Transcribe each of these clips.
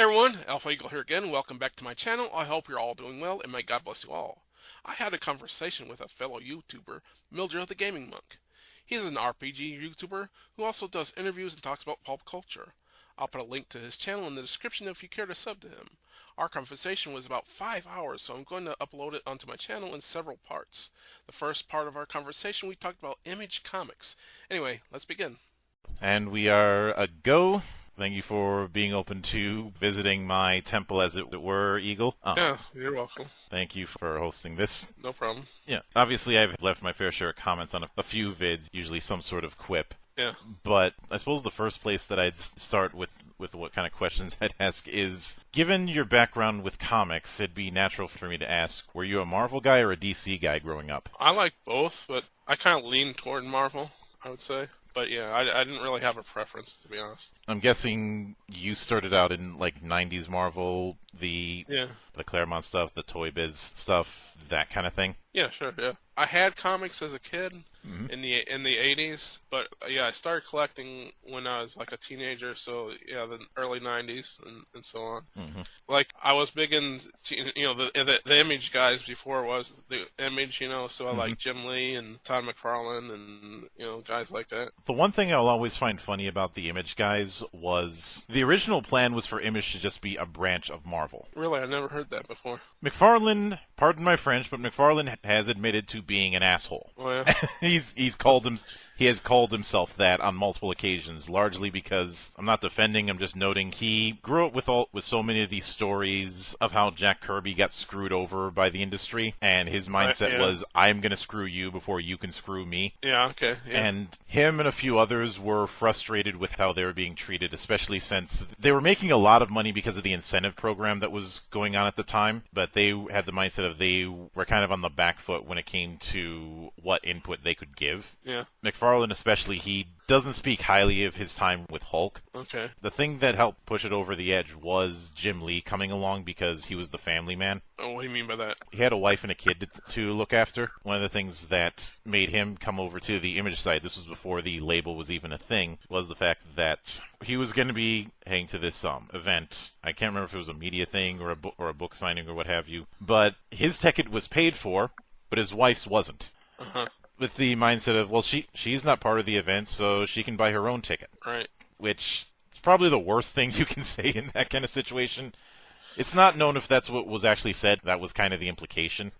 Hey everyone, Alpha Eagle here again. Welcome back to my channel. I hope you're all doing well and may God bless you all. I had a conversation with a fellow YouTuber, Mildra The Gaming Monk. He's an RPG YouTuber who also does interviews and talks about pop culture. I'll put a link to his channel in the description if you care to sub to him. Our conversation was about 5 hours, so I'm going to upload it onto my channel in several parts. The first part of our conversation, we talked about Image Comics. Anyway, let's begin. And we are a go. Thank you for being open to visiting my temple, as it were, Eagle. Yeah, you're welcome. Thank you for hosting this. No problem. Yeah, obviously I've left my fair share of comments on a few vids, usually some sort of quip. Yeah. But I suppose the first place that I'd start with what kind of questions I'd ask is, given your background with comics, it'd be natural for me to ask, were you a Marvel guy or a DC guy growing up? I like both, but I kind of lean toward Marvel, I would say. But yeah, I didn't really have a preference, to be honest. I'm guessing you started out in like 90s Marvel, the Claremont stuff, the Toy Biz stuff, that kind of thing. Yeah, sure, yeah. I had comics as a kid in the 80s, but yeah, I started collecting when I was like a teenager, so yeah, the early 90s and so on. Like, I was big in, the Image guys before it was the Image, so I like Jim Lee and Todd McFarlane and, guys like that. The one thing I'll always find funny about the Image guys was the original plan was for Image to just be a branch of Marvel. Really? I never heard that before. McFarlane, pardon my French, but McFarlane has admitted to being an asshole. Oh, yeah? He has called himself that on multiple occasions, largely because, I'm not defending, I'm just noting, he grew up with so many of these stories of how Jack Kirby got screwed over by the industry, and his mindset was, I'm going to screw you before you can screw me. Yeah, okay. Yeah. And him and a few others were frustrated with how they were being treated, especially since they were making a lot of money because of the incentive program that was going on at the time, but they had the mindset of they were kind of on the back foot when it came to what input they could give. Yeah. McFarlane especially, he doesn't speak highly of his time with Hulk. Okay. The thing that helped push it over the edge was Jim Lee coming along because he was the family man. Oh, what do you mean by that? He had a wife and a kid to look after. One of the things that made him come over to the Image side, this was before the label was even a thing, was the fact that he was going to be heading to this event. I can't remember if it was a media thing or a book signing or what have you, but his ticket was paid for, but his wife's wasn't. With the mindset of, well, she's not part of the event, so she can buy her own ticket. Right. Which is probably the worst thing you can say in that kind of situation. It's not known if that's what was actually said. That was kind of the implication.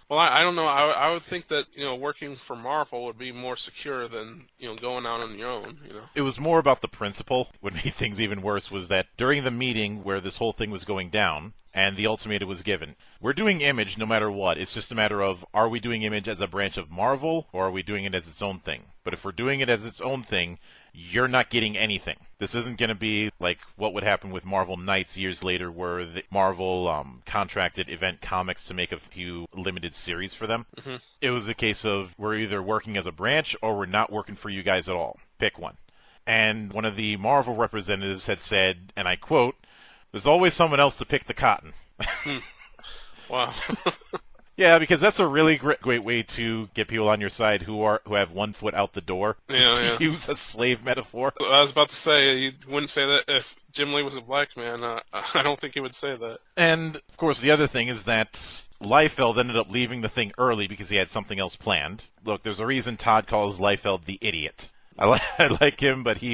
Well, I don't know. I would think that, working for Marvel would be more secure than, going out on your own, It was more about the principle. What made things even worse was that during the meeting where this whole thing was going down, and the ultimatum was given, we're doing Image no matter what. It's just a matter of, are we doing Image as a branch of Marvel, or are we doing it as its own thing? But if we're doing it as its own thing, you're not getting anything. This isn't going to be like what would happen with Marvel Knights years later, where Marvel contracted Event Comics to make a few limited series for them. It was a case of, we're either working as a branch, or we're not working for you guys at all. Pick one. And one of the Marvel representatives had said, and I quote, "There's always someone else to pick the cotton." Wow. Yeah, because that's a really great way to get people on your side who have one foot out the door. To use a slave metaphor. I was about to say, you wouldn't say that if Jim Lee was a black man. I don't think he would say that. And, of course, the other thing is that Liefeld ended up leaving the thing early because he had something else planned. Look, there's a reason Todd calls Liefeld the idiot. I like him, but he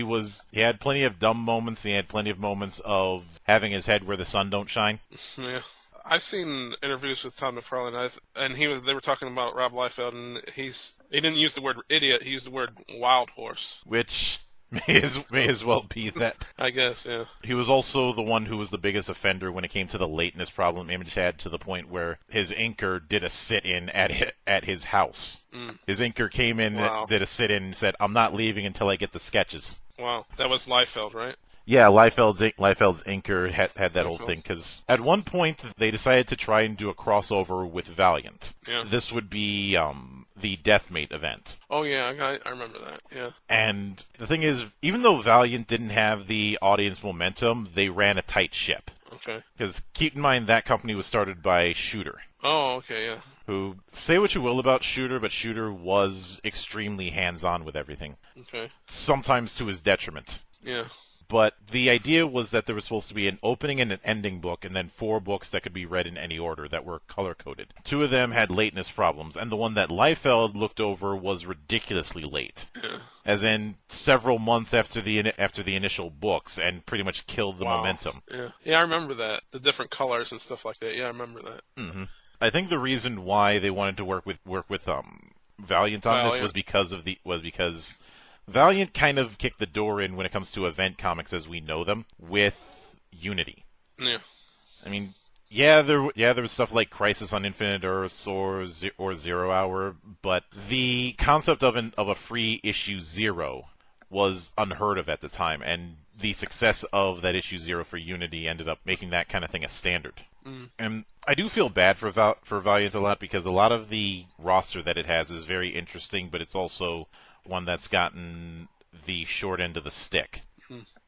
had plenty of dumb moments. He had plenty of moments of having his head where the sun don't shine. Yeah. I've seen interviews with Todd McFarlane, and they were talking about Rob Liefeld, and he didn't use the word idiot, he used the word wild horse. Which may as well be that. I guess, yeah. He was also the one who was the biggest offender when it came to the lateness problem Image had, to the point where his inker did a sit-in at his house. His inker came in, did a sit-in, and said, "I'm not leaving until I get the sketches." Wow. That was Liefeld, right? Yeah, Liefeld's inker had that whole thing, because at one point they decided to try and do a crossover with Valiant. Yeah. This would be the Deathmate event. Oh yeah, I remember that, yeah. And the thing is, even though Valiant didn't have the audience momentum, they ran a tight ship. Okay. Because keep in mind, that company was started by Shooter. Oh, okay, yeah. Who, say what you will about Shooter, but Shooter was extremely hands-on with everything. Okay. Sometimes to his detriment. Yeah. but the idea was that there was supposed to be an opening and an ending book, and then 4 books that could be read in any order that were color-coded. 2 of them had lateness problems, and the one that Liefeld looked over was ridiculously late. As in several months after the initial books, and pretty much killed the momentum. Yeah, I remember that. The different colors and stuff like that. Yeah, I remember that. Mm-hmm. I think the reason why they wanted to work with Valiant on this was because Valiant kind of kicked the door in when it comes to event comics as we know them with Unity. Yeah. I mean, there was stuff like Crisis on Infinite Earths or 0 Hour, but the concept of a free issue 0 was unheard of at the time, and the success of that issue 0 for Unity ended up making that kind of thing a standard. And I do feel bad for Valiant a lot, because a lot of the roster that it has is very interesting, but it's also one that's gotten the short end of the stick.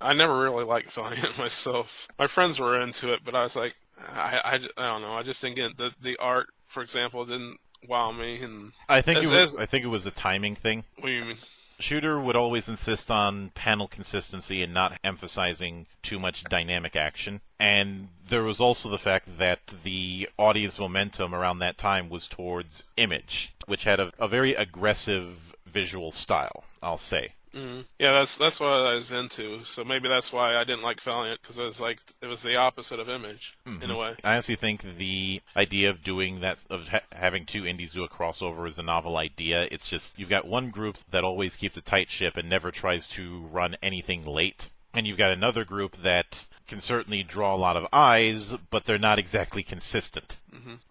I never really liked Valiant myself. My friends were into it, but I was like, I don't know. I just didn't get the art, for example, didn't wow me. And I think it was a timing thing. What do you mean? Shooter would always insist on panel consistency and not emphasizing too much dynamic action. And there was also the fact that the audience momentum around that time was towards Image, which had a very aggressive visual style, I'll say. Yeah, that's what I was into. So maybe that's why I didn't like Valiant, because it was the opposite of Image in a way. I honestly think the idea of doing that, having 2 indies do a crossover, is a novel idea. It's just you've got one group that always keeps a tight ship and never tries to run anything late, and you've got another group that can certainly draw a lot of eyes, but they're not exactly consistent.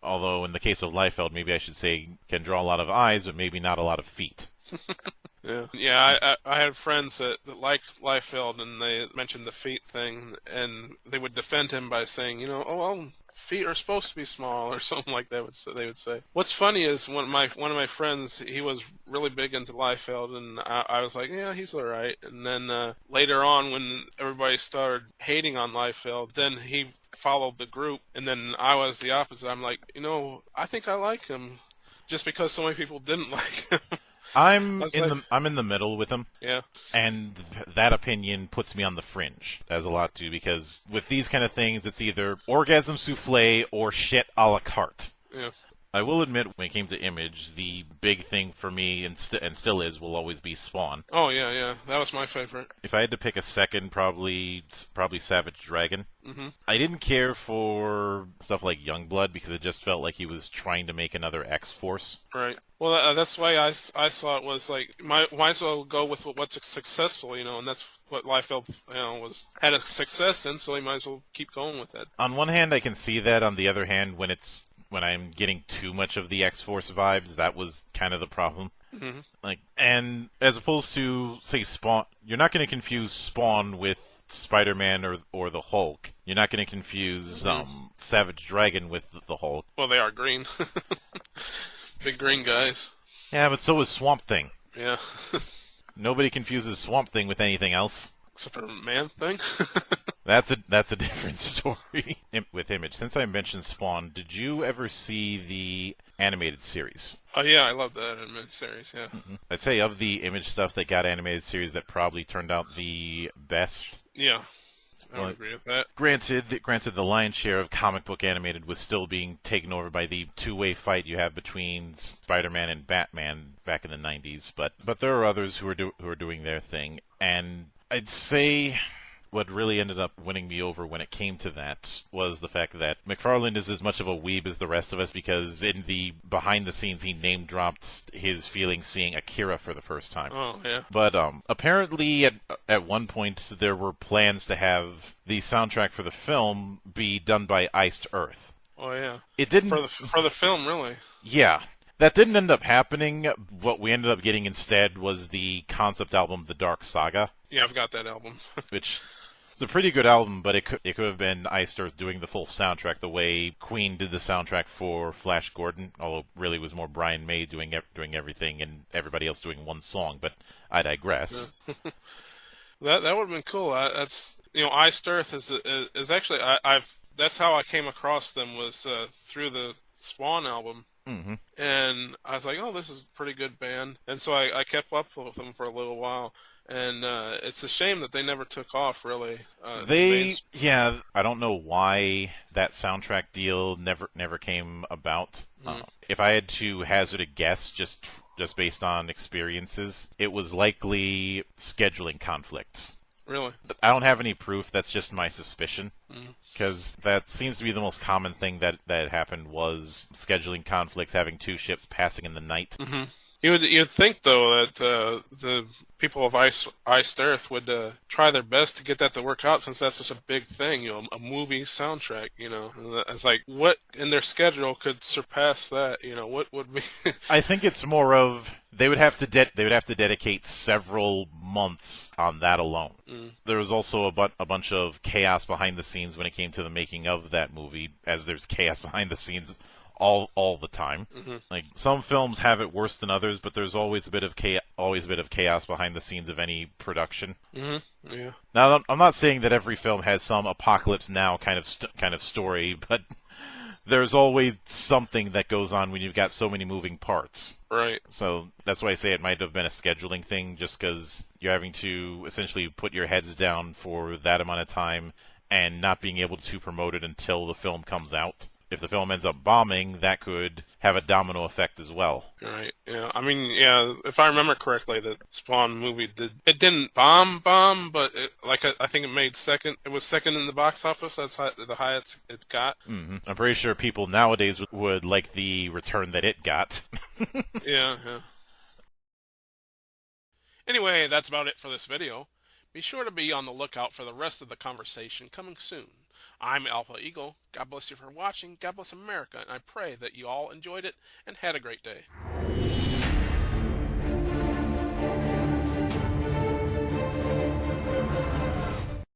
Although in the case of Liefeld, maybe I should say can draw a lot of eyes, but maybe not a lot of feet. Yeah, I had friends that liked Liefeld, and they mentioned the feet thing, and they would defend him by saying, oh, well, feet are supposed to be small, or something like that. They would say. What's funny is one of my friends, he was really big into Liefeld, and I was like, yeah, he's all right. And then later on, when everybody started hating on Liefeld, then he followed the group, and then I was the opposite. I'm like, I think I like him, just because so many people didn't like him. I'm in the middle with him. Yeah. And that opinion puts me on the fringe. That has a lot to, because with these kind of things, it's either orgasm souffle or shit a la carte. Yeah. I will admit, when it came to Image, the big thing for me, and still is, will always be Spawn. Oh, yeah. That was my favorite. If I had to pick a second, probably Savage Dragon. I didn't care for stuff like Youngblood, because it just felt like he was trying to make another X-Force. Right. Well, that's why I saw it was like, might as well go with what's successful, and that's what Liefeld, had a success in, so he might as well keep going with it. On one hand, I can see that. On the other hand, when I'm getting too much of the X-Force vibes, that was kind of the problem. And as opposed to, say, Spawn, you're not going to confuse Spawn with Spider-Man or the Hulk. You're not going to confuse Savage Dragon with the Hulk. Well, they are green. Big green guys. Yeah, but so is Swamp Thing. Yeah. Nobody confuses Swamp Thing with anything else. Except for Man-Thing? That's a different story with Image. Since I mentioned Spawn, did you ever see the animated series? Oh, yeah, I love that animated series, yeah. I'd say of the Image stuff that got animated series, that probably turned out the best. Yeah, I would agree with that. Granted, the lion's share of comic book animated was still being taken over by the two-way fight you have between Spider-Man and Batman back in the 90s, but there are others who are doing their thing, and I'd say what really ended up winning me over when it came to that was the fact that McFarlane is as much of a weeb as the rest of us, because in the behind the scenes he name dropped his feelings seeing Akira for the first time. Oh, yeah. But apparently at one point there were plans to have the soundtrack for the film be done by Iced Earth. Oh, yeah. It didn't for the film, really. Yeah. That didn't end up happening. What we ended up getting instead was the concept album The Dark Saga. Yeah, I've got that album. Which is a pretty good album, but it could have been Iced Earth doing the full soundtrack the way Queen did the soundtrack for Flash Gordon, although really it was more Brian May doing everything and everybody else doing one song, but I digress. Yeah. That would have been cool. That's Iced Earth is actually that's how I came across them, was through the Spawn album. Mm-hmm. And I was like, oh, this is a pretty good band. And so I kept up with them for a little while. And it's a shame that they never took off, really. Yeah, I don't know why that soundtrack deal never came about. If I had to hazard a guess, just based on experiences, it was likely scheduling conflicts. Really? I don't have any proof. That's just my suspicion. Because that seems to be the most common thing that happened was scheduling conflicts, having two ships passing in the night. Mm-hmm. You'd think though that the people of Iced Earth would try their best to get that to work out, since that's such a big thing, a movie soundtrack. It's like, what in their schedule could surpass that? What would be? I think it's more of they would have to dedicate several months on that alone. There was also a bunch of chaos behind the scenes when it came to the making of that movie, as there's chaos behind the scenes all the time. Like, some films have it worse than others, but there's always a bit of chaos behind the scenes of any production. Yeah. Now, I'm not saying that every film has some Apocalypse Now kind of story, but there's always something that goes on when you've got so many moving parts. Right. So that's why I say it might have been a scheduling thing, just because you're having to essentially put your heads down for that amount of time and not being able to promote it until the film comes out. If the film ends up bombing, that could have a domino effect as well. Right. Yeah. I mean, yeah. If I remember correctly, the Spawn movie didn't bomb, but I think it made second. It was second in the box office. That's the highest it got. Mm-hmm. I'm pretty sure people nowadays would like the return that it got. Yeah. Anyway, that's about it for this video. Be sure to be on the lookout for the rest of the conversation coming soon. I'm Alpha Eagle. God bless you for watching. God bless America, and I pray that you all enjoyed it and had a great day.